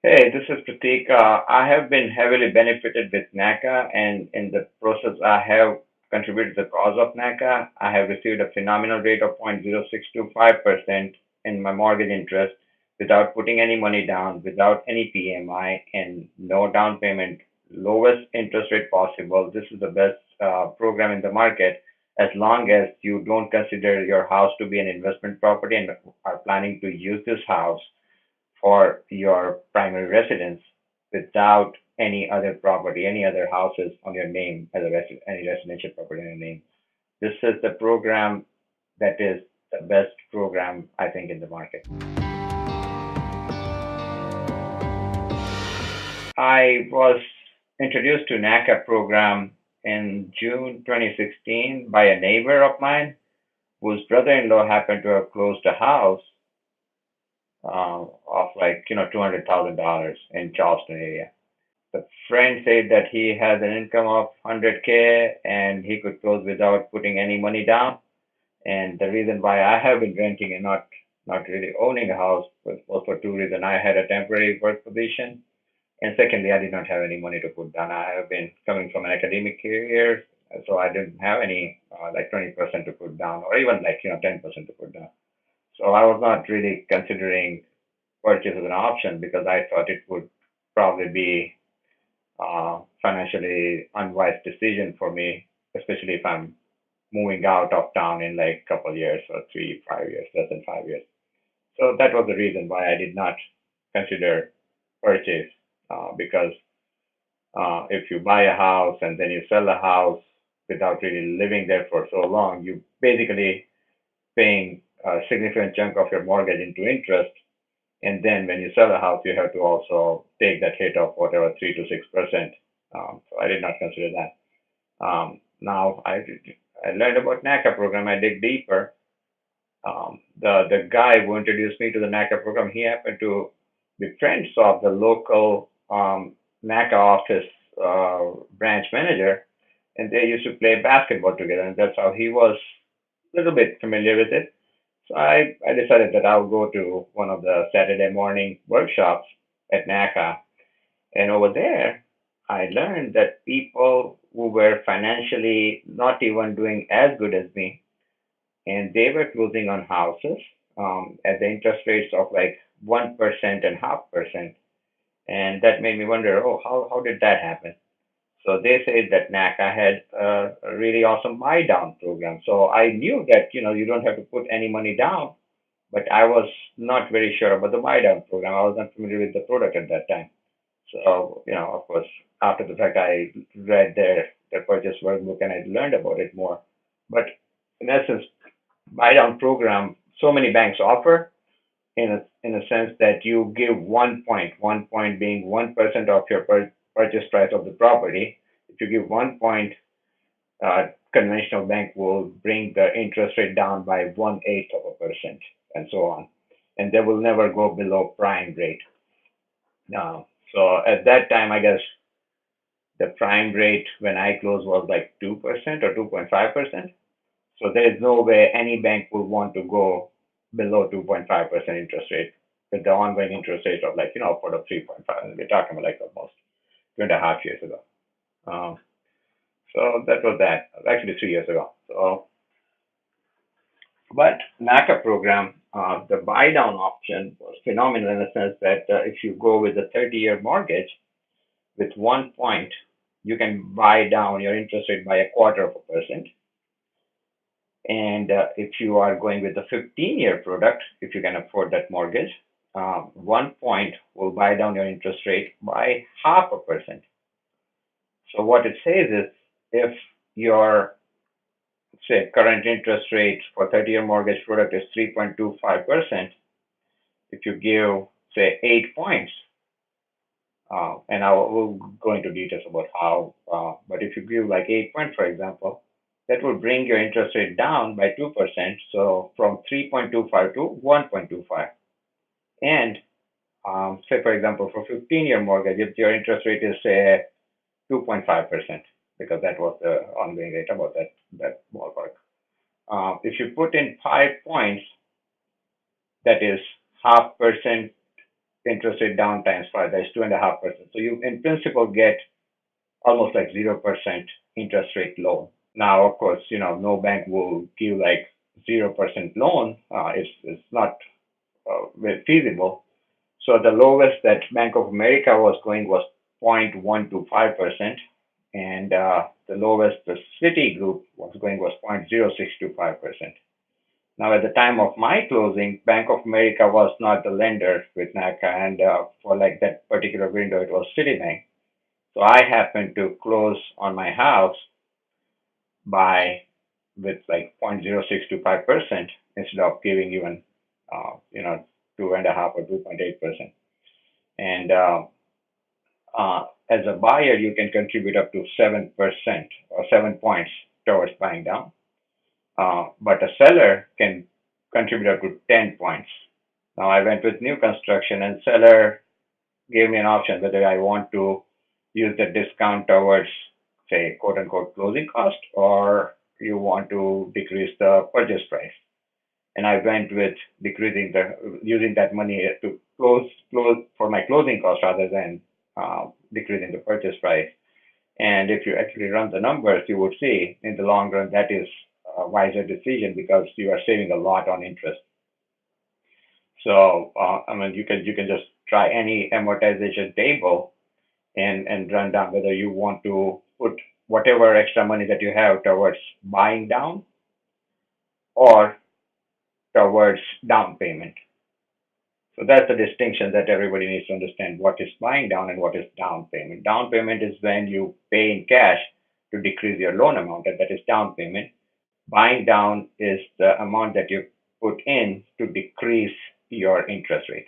Hey, this is Pratik. I have been heavily benefited with NACA, and in the process, I have contributed to the cause of NACA. I have received a phenomenal rate of 0.0625% in my mortgage interest without putting any money down, without any PMI, and no down payment, lowest interest rate possible. This is the best program in the market as long as you don't consider your house to be an investment property and are planning to use this house for your primary residence without any other property, any other houses on your name as any residential property in your name. This is the program that is the best program I think in the market. I was introduced to NACA program in June 2016 by a neighbor of mine whose brother-in-law happened to have closed a house of like $200,000 in Charleston area. The friend said that he has an income of 100K and he could close without putting any money down. And the reason why I have been renting and not really owning a house was for two reasons. I had a temporary work position, and secondly, I did not have any money to put down. I have been coming from an academic career, so I didn't have any like 20% to put down, or even like 10% to put down. So I was not really considering purchase as an option because I thought it would probably be financially unwise decision for me, especially if I'm moving out of town in like a couple of years or 3, 5 years, less than 5 years. So that was the reason why I did not consider purchase because if you buy a house and then you sell a house without really living there for so long, you basically paying a significant chunk of your mortgage into interest. And then when you sell a house, you have to also take that hit of whatever 3 to 6%. So I did not consider that. Now I learned about NACA program. I dig deeper. The guy who introduced me to the NACA program, he happened to be friends of the local NACA office branch manager, and they used to play basketball together, and that's how he was a little bit familiar with it. So I decided that I'll go to one of the Saturday morning workshops at NACA. And over there, I learned that people who were financially not even doing as good as me, and they were closing on houses at the interest rates of like 1% and 0.5%. And that made me wonder, oh, how did that happen? So they said that NACA had a really awesome buy down program. So I knew that you don't have to put any money down, but I was not very sure about the buy down program. I was not familiar with the product at that time. So of course, after the fact, I read their purchase workbook and I learned about it more. But in essence, buy down program so many banks offer in a sense that you give 1 point being 1% of your purchase price of the property. If you give 1 point, conventional bank will bring the interest rate down by 1/8 of a percent and so on, and they will never go below prime rate. So at that time, I guess the prime rate when I closed was like 2% or 2.5%. So there is no way any bank would want to go below 2.5% interest rate with the ongoing interest rate of like, for the 3.5. And we're talking about like almost 2.5 years ago. Um, so that was that. Actually, 3 years ago. So, but NACA program, the buy down option was phenomenal in the sense that if you go with a 30-year mortgage with 1 point, you can buy down your interest rate by 0.25%. And if you are going with the 15-year product, if you can afford that mortgage, 1 point will buy down your interest rate by 0.5%. So what it says is if your say current interest rate for 30-year mortgage product is 3.25%, if you give say 8 points, and I will go into details about how, but if you give like 8 points, for example, that will bring your interest rate down by 2%. So from 3.25 to 1.25. And say, for example, for 15-year mortgage, if your interest rate is say 2.5%, because that was the ongoing rate about that ballpark. If you put in 5 points, that is 0.5% interest rate down times five, that is 2.5%. So you, in principle, get almost like 0% interest rate loan. Now, of course, no bank will give like 0% loan. It's not very feasible. So the lowest that Bank of America was going was 0.125%, and the lowest the Citigroup was going was 0.0625%. Now, at the time of my closing, Bank of America was not the lender with NACA, and for like that particular window, it was Citibank. So I happened to close on my house by with like 0.0625% instead of giving even, 2.5 or 2.8%. And as a buyer, you can contribute up to 7% or 7 points towards buying down. But a seller can contribute up to 10 points. Now I went with new construction, and seller gave me an option whether I want to use the discount towards, say, quote unquote closing cost, or you want to decrease the purchase price. And I went with decreasing the using that money to close for my closing cost rather than decreasing the purchase price. And if you actually run the numbers, you would see in the long run that is a wiser decision because you are saving a lot on interest. So I mean, you can just try any amortization table and run down whether you want to put whatever extra money that you have towards buying down or towards down payment. So that's the distinction that everybody needs to understand what is buying down and what is down payment. Down payment is when you pay in cash to decrease your loan amount, and that is down payment. Buying down is the amount that you put in to decrease your interest rate.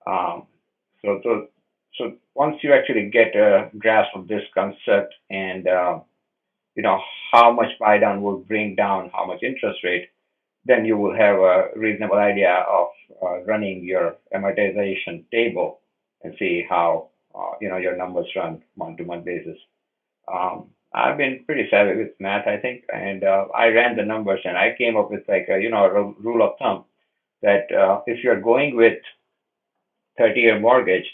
Um, so, so, so once you actually get a grasp of this concept and you know how much buy down will bring down how much interest rate, then you will have a reasonable idea of running your amortization table and see how your numbers run month-to-month basis. I've been pretty savvy with math, I think, and I ran the numbers and I came up with like a rule of thumb that if you're going with 30-year mortgage,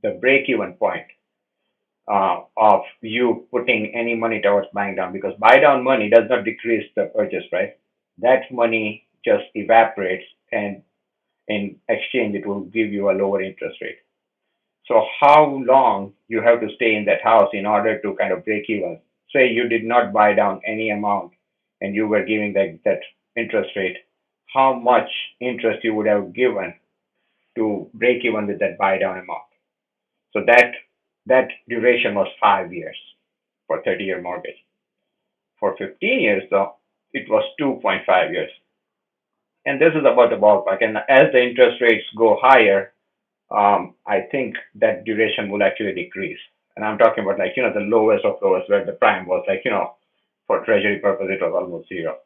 the break-even point of you putting any money towards buying down, because buy down money does not decrease the purchase price. That money just evaporates, and in exchange, it will give you a lower interest rate. So, how long you have to stay in that house in order to kind of break even? Say you did not buy down any amount and you were giving that interest rate, how much interest you would have given to break even with that buy down amount? So that duration was 5 years for 30-year mortgage. For 15 years, though, it was 2.5 years. And this is about the ballpark. And as the interest rates go higher, I think that duration will actually decrease. And I'm talking about like, the lowest of lowest where the prime was like, for treasury purpose, it was almost zero.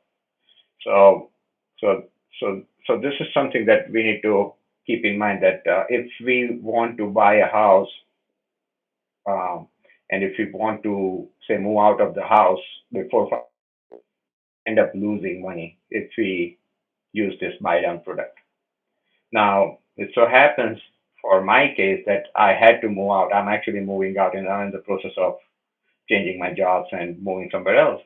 So, so, so this is something that we need to keep in mind that if we want to buy a house, um, and if we want to say move out of the house before end up losing money if we use this buy down product. Now, it so happens for my case that I had to move out. I'm actually moving out and I'm in the process of changing my jobs and moving somewhere else.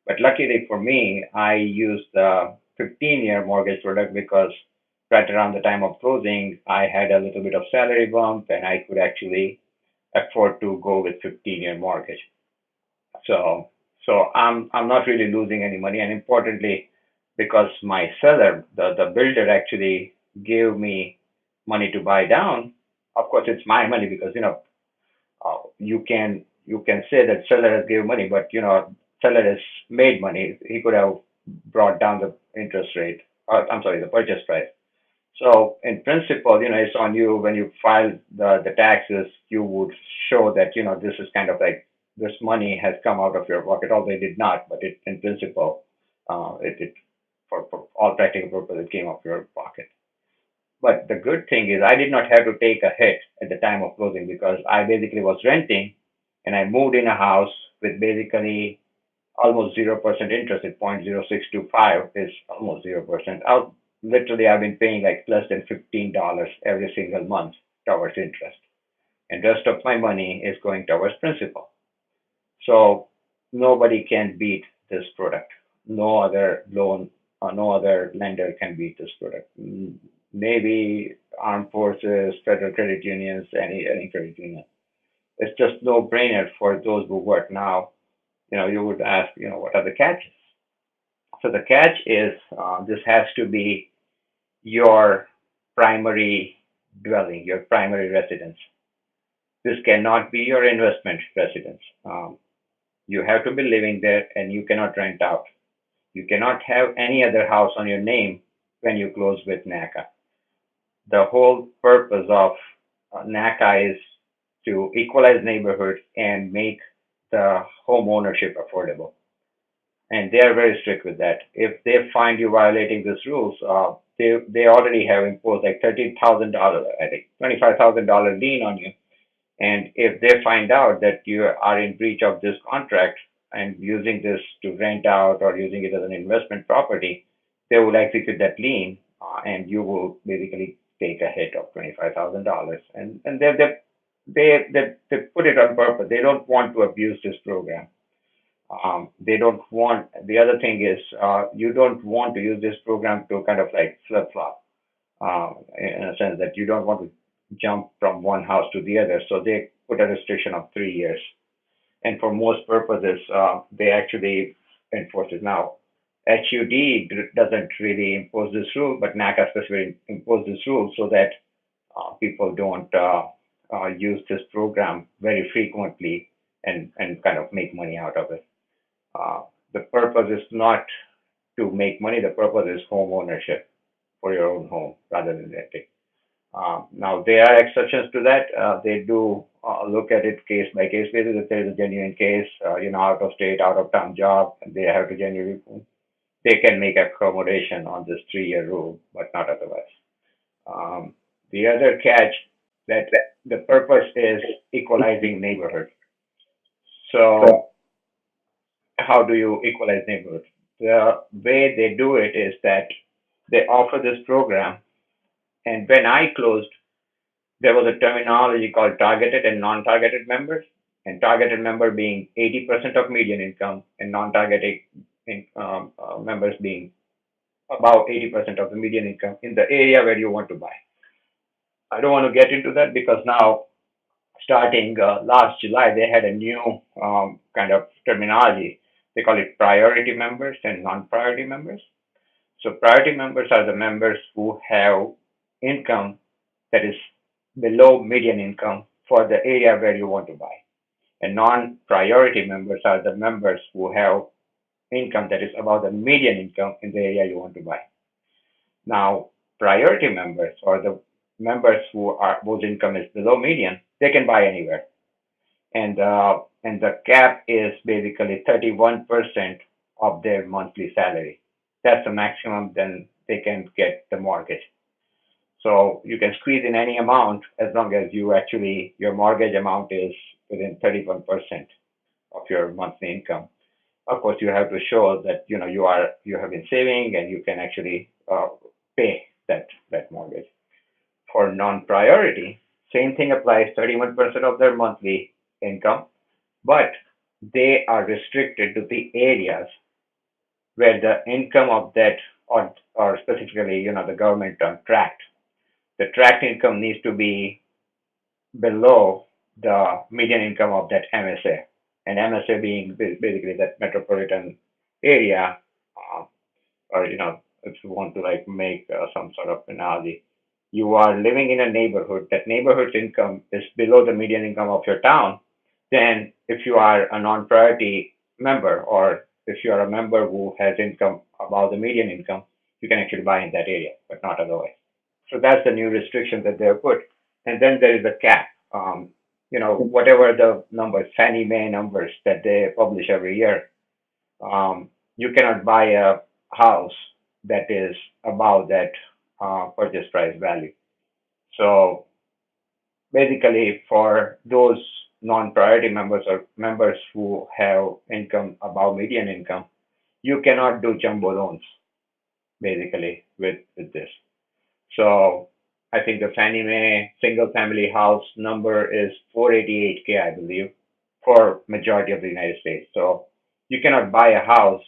But luckily for me, I used the 15-year mortgage product because right around the time of closing, I had a little bit of salary bump and I could actually afford to go with 15-year mortgage. So I'm not really losing any money. And importantly, because my seller, the builder actually gave me money to buy down, of course it's my money because you can say that seller has given money, but seller has made money. He could have brought down the interest rate, or I'm sorry, the purchase price. So in principle, it's on you when you file the taxes, you would show that, this is kind of like this money has come out of your pocket, although it did not, but it in principle, it for all practical purposes, it came off your pocket. But the good thing is I did not have to take a hit at the time of closing because I basically was renting and I moved in a house with basically almost 0% interest at 0.0625 is almost 0%. Literally, I've been paying like less than $15 every single month towards interest, and rest of my money is going towards principal. So nobody can beat this product. No other loan or no other lender can beat this product. Maybe armed forces, federal credit unions, any credit union. It's just no brainer for those who work now. You would ask, what are the catches? So the catch is this has to be your primary dwelling, your primary residence. This cannot be your investment residence. You have to be living there and you cannot rent out. You cannot have any other house on your name when you close with NACA. The whole purpose of NACA is to equalize neighborhoods and make the home ownership affordable. And they are very strict with that. If they find you violating these rules, they already have imposed like $13,000, I think $25,000 lien on you. And if they find out that you are in breach of this contract and using this to rent out or using it as an investment property, they will execute that lien, and you will basically take a hit of $25,000. And they put it on purpose. They don't want to abuse this program. They don't want. The other thing is, you don't want to use this program to kind of like flip flop, in a sense that you don't want to jump from one house to the other. So they put a restriction of 3 years. And for most purposes, they actually enforce it now. HUD doesn't really impose this rule, but NACA specifically imposed this rule so that people don't use this program very frequently and kind of make money out of it. The purpose is not to make money. The purpose is home ownership for your own home rather than renting. Now, there are exceptions to that. They do look at it case by case basis. If there is a genuine case, out of state, out of town job, and they have to genuinely, they can make accommodation on this 3-year rule, but not otherwise. The other catch that the purpose is equalizing neighborhoods. So, how do you equalize neighborhoods? The way they do it is that they offer this program, and when I closed, there was a terminology called targeted and non-targeted members, and targeted member being 80% of median income, and non-targeted members being about 80% of the median income in the area where you want to buy. I don't want to get into that because now, starting last July, they had a new kind of terminology. They call it priority members and non-priority members. So priority members are the members who have income that is below median income for the area where you want to buy. And non-priority members are the members who have income that is above the median income in the area you want to buy. Now, priority members or the members whose income is below median, they can buy anywhere. And the cap is basically 31% of their monthly salary. That's the maximum, then they can get the mortgage. So you can squeeze in any amount as long as your mortgage amount is within 31% of your monthly income. Of course, you have to show that you have been saving and you can actually pay that mortgage. For non-priority, same thing applies, 31% of their monthly income, but they are restricted to the areas where the income of that, or specifically, the government term tract. The tract income needs to be below the median income of that MSA, and MSA being basically that metropolitan area, or if you want to like make some sort of analogy, you are living in a neighborhood. That neighborhood's income is below the median income of your town. Then, if you are a non-priority member, or if you are a member who has income above the median income, you can actually buy in that area, but not otherwise. So that's the new restriction that they have put. And then there is a cap. Whatever the numbers, Fannie Mae numbers that they publish every year, you cannot buy a house that is above that purchase price value. So basically, for those non-priority members or members who have income above median income, you cannot do jumbo loans basically with this. So I think the Fannie Mae single family house number is 488K, I believe, for majority of the United States. So you cannot buy a house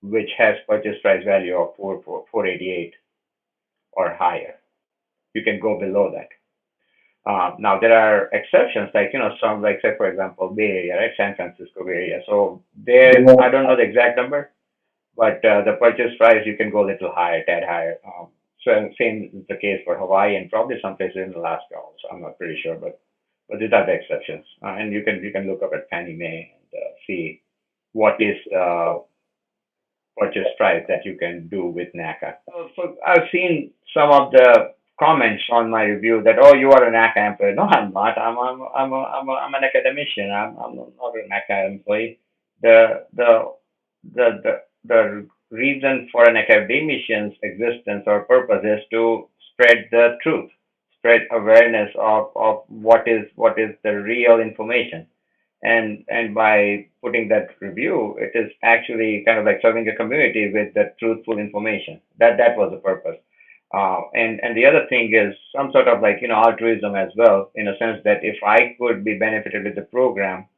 which has purchase price value of 488 or higher. You can go below that. Now there are exceptions, like some, like say for example Bay Area, right, San Francisco Bay Area. So there, I don't know the exact number, but the purchase price you can go a little higher, tad higher. So same is the case for Hawaii and probably some places in Alaska also. I'm not pretty sure, but these are the exceptions. And you can look up at Fannie Mae and see what is purchase price that you can do with NACA. So I've seen some of the comments on my review that, oh, you are an NACA employee. No, I'm not. I'm an academician. I'm not a NACA employee. The reason for an academician's existence or purpose is to spread the truth, spread awareness of what is the real information. And by putting that review, it is actually kind of like serving a community with the truthful information. That was the purpose. And the other thing is some sort of like altruism as well, in a sense that if I could be benefited with the program,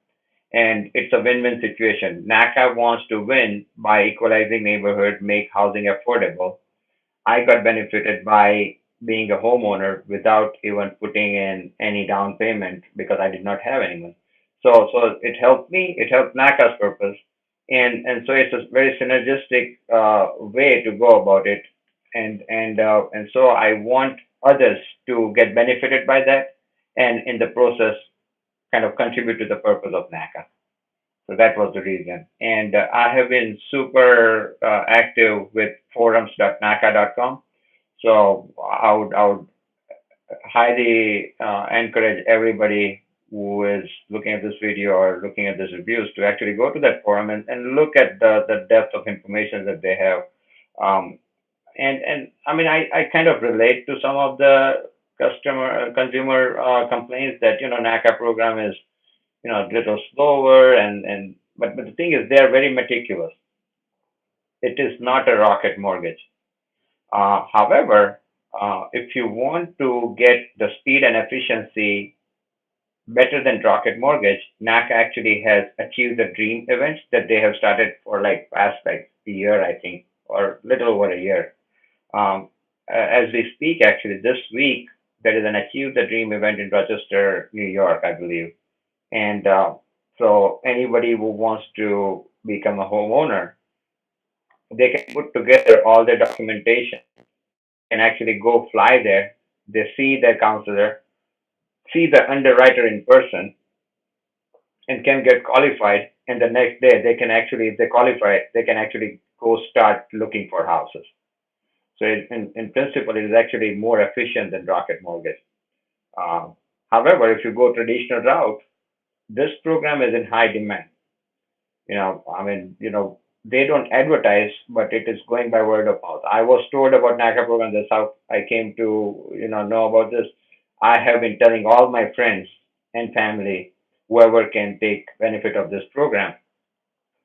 and it's a win-win situation. NACA wants to win by equalizing neighborhood, make housing affordable. I got benefited by being a homeowner without even putting in any down payment because I did not have anyone. So it helped me. It helped NACA's purpose, and so it's a very synergistic way to go about it. And so I want others to get benefited by that, and in the process, kind of contribute to the purpose of NACA. So that was the reason. And I have been super active with forums.naca.com. So I would highly encourage everybody who is looking at this video or looking at this reviews to actually go to that forum and look at the depth of information that they have. And I mean, I kind of relate to some of the consumer complaints that, NACA program is, a little slower but the thing is they're very meticulous. It is not a rocket mortgage. However, if you want to get the speed and efficiency better than Rocket Mortgage, NACA actually has achieved the dream events that they have started for like past like a year, I think, or little over a year. As we speak, actually, this week there is an Achieve the Dream event in Rochester, New York, I believe. And so anybody who wants to become a homeowner, they can put together all their documentation and actually go fly there. They see their counselor, see the underwriter in person, and can get qualified. And the next day, they can actually, if they qualify, they can actually go start looking for houses. So in principle, it is actually more efficient than Rocket Mortgage. However, if you go traditional route, this program is in high demand. I mean, they don't advertise, but it is going by word of mouth. I was told about NACA program. That's how I came to, know about this. I have been telling all my friends and family, whoever can take benefit of this program.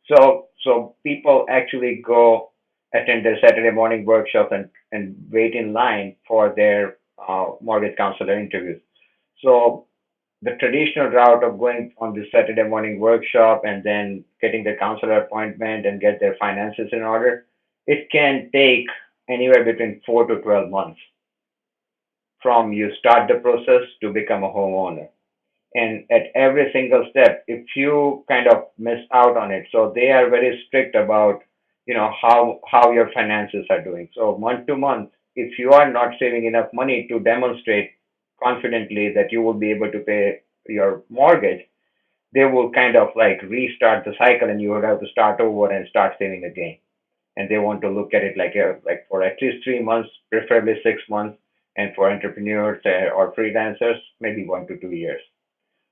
So people actually go attend their Saturday morning workshops and wait in line for their mortgage counselor interviews. So the traditional route of going on the Saturday morning workshop and then getting the counselor appointment and get their finances in order, it can take anywhere between 4 to 12 months from you start the process to become a homeowner. And at every single step, if you kind of miss out on it, so they are very strict about, how your finances are doing. So month to month, if you are not saving enough money to demonstrate confidently that you will be able to pay your mortgage, they will kind of like restart the cycle and you would have to start over and start saving again. And they want to look at it like for at least 3 months, preferably 6 months, and for entrepreneurs or freelancers, maybe 1 to 2 years.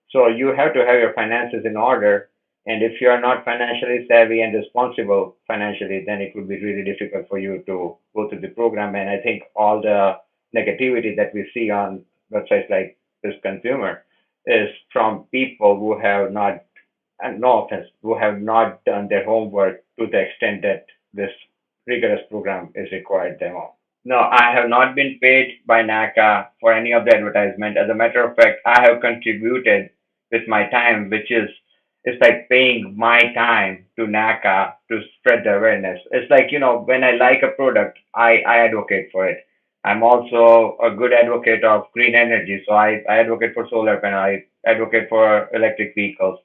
So you have to have your finances in order. And if you are not financially savvy and responsible financially, then it would be really difficult for you to go through the program. And I think all the negativity that we see on websites like this consumer is from people who have not, and no offense, who have not done their homework to the extent that this rigorous program is required them of. No, I have not been paid by NACA for any of the advertisement. As a matter of fact, I have contributed with my time, which is it's like paying my time to NACA to spread the awareness. It's like, when I like a product, I advocate for it. I'm also a good advocate of green energy. So I advocate for solar panel. I advocate for electric vehicles.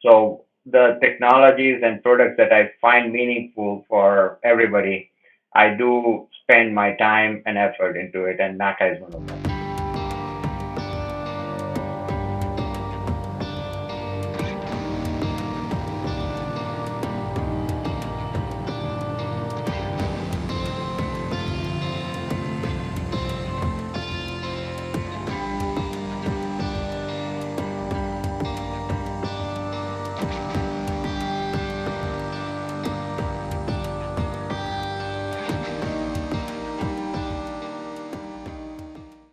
So the technologies and products that I find meaningful for everybody, I do spend my time and effort into it, and NACA is one of them.